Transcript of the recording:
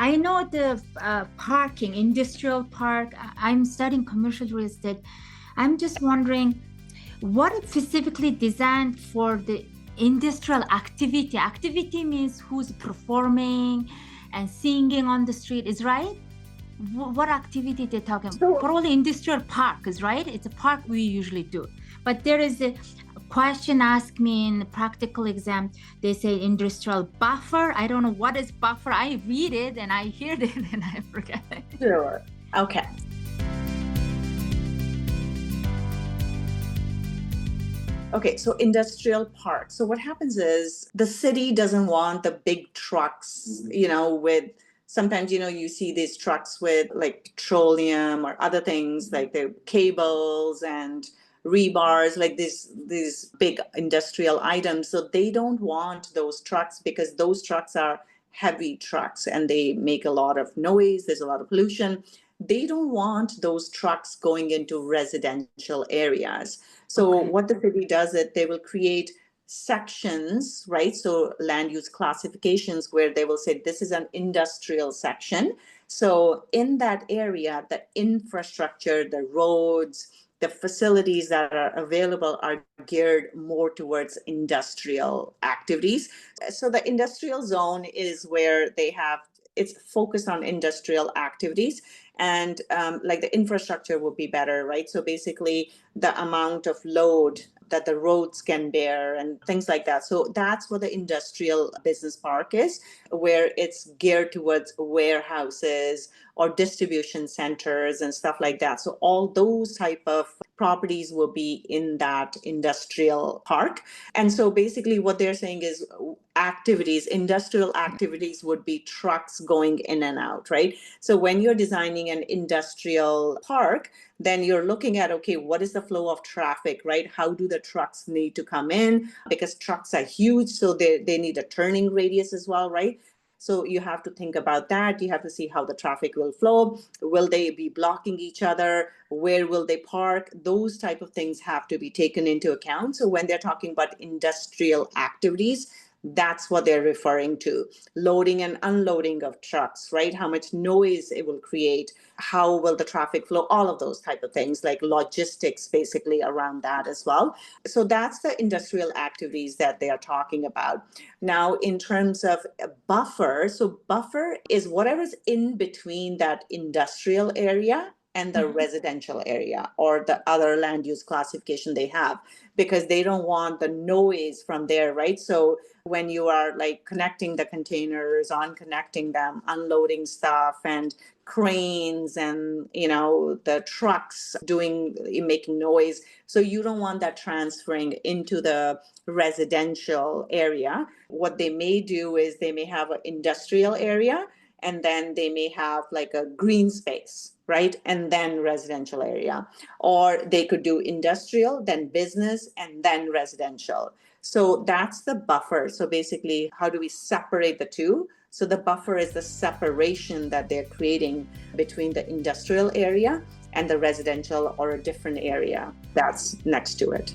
I know the parking, industrial park. I'm studying commercial real estate. I'm just wondering, what is specifically designed for the industrial activity? Activity means who's performing and singing on the street, is right? What activity they're talking about? So- Probably industrial park is right. It's a park we usually do. But there is a question asked me in practical exam. They say industrial buffer. I don't know what is buffer. I read it and I hear it and I forget it. Sure. Okay. Okay, so industrial park. So what happens is the city doesn't want the big trucks, with sometimes, you see these trucks with like petroleum or other things like the cables and rebars, like these big industrial items. So they don't want those trucks because those trucks are heavy trucks and they make a lot of noise. There's a lot of pollution. They don't want those trucks going into residential areas. So Okay. what the city does is they will create sections, right? So land use classifications where they will say this is an industrial section. So in that area, the infrastructure, the roads, the facilities that are available are geared more towards industrial activities. So the industrial zone is where it's focused on industrial activities, and like the infrastructure would be better, right? So basically the amount of load that the roads can bear and things like that. So that's what the industrial business park is, where it's geared towards warehouses or distribution centers and stuff like that. So all those type of properties will be in that industrial park. And so basically what they're saying is industrial activities would be trucks going in and out, right? So when you're designing an industrial park, then you're looking at, okay, what is the flow of traffic, right? How do the trucks need to come in? Because trucks are huge, so they need a turning radius as well, right? So you have to think about that. You have to see how the traffic will flow. Will they be blocking each other? Where will they park? Those type of things have to be taken into account. So when they're talking about industrial activities, that's what they're referring to. Loading and unloading of trucks, right? How much noise it will create, how will the traffic flow, all of those type of things, like logistics basically around that as well. So that's the industrial activities that they are talking about. Now, in terms of buffer, so buffer is whatever's in between that industrial area and the residential area or the other land use classification they have, because they don't want the noise from there, right? So when you are like connecting the containers, unconnecting them, unloading stuff, and cranes and the trucks making noise, so you don't want that transferring into the residential area. What they may do is they may have an industrial area, and then they may have like a green space, right? And then residential area. Or they could do industrial, then business, and then residential. So that's the buffer. So basically, how do we separate the two? So the buffer is the separation that they're creating between the industrial area and the residential or a different area that's next to it.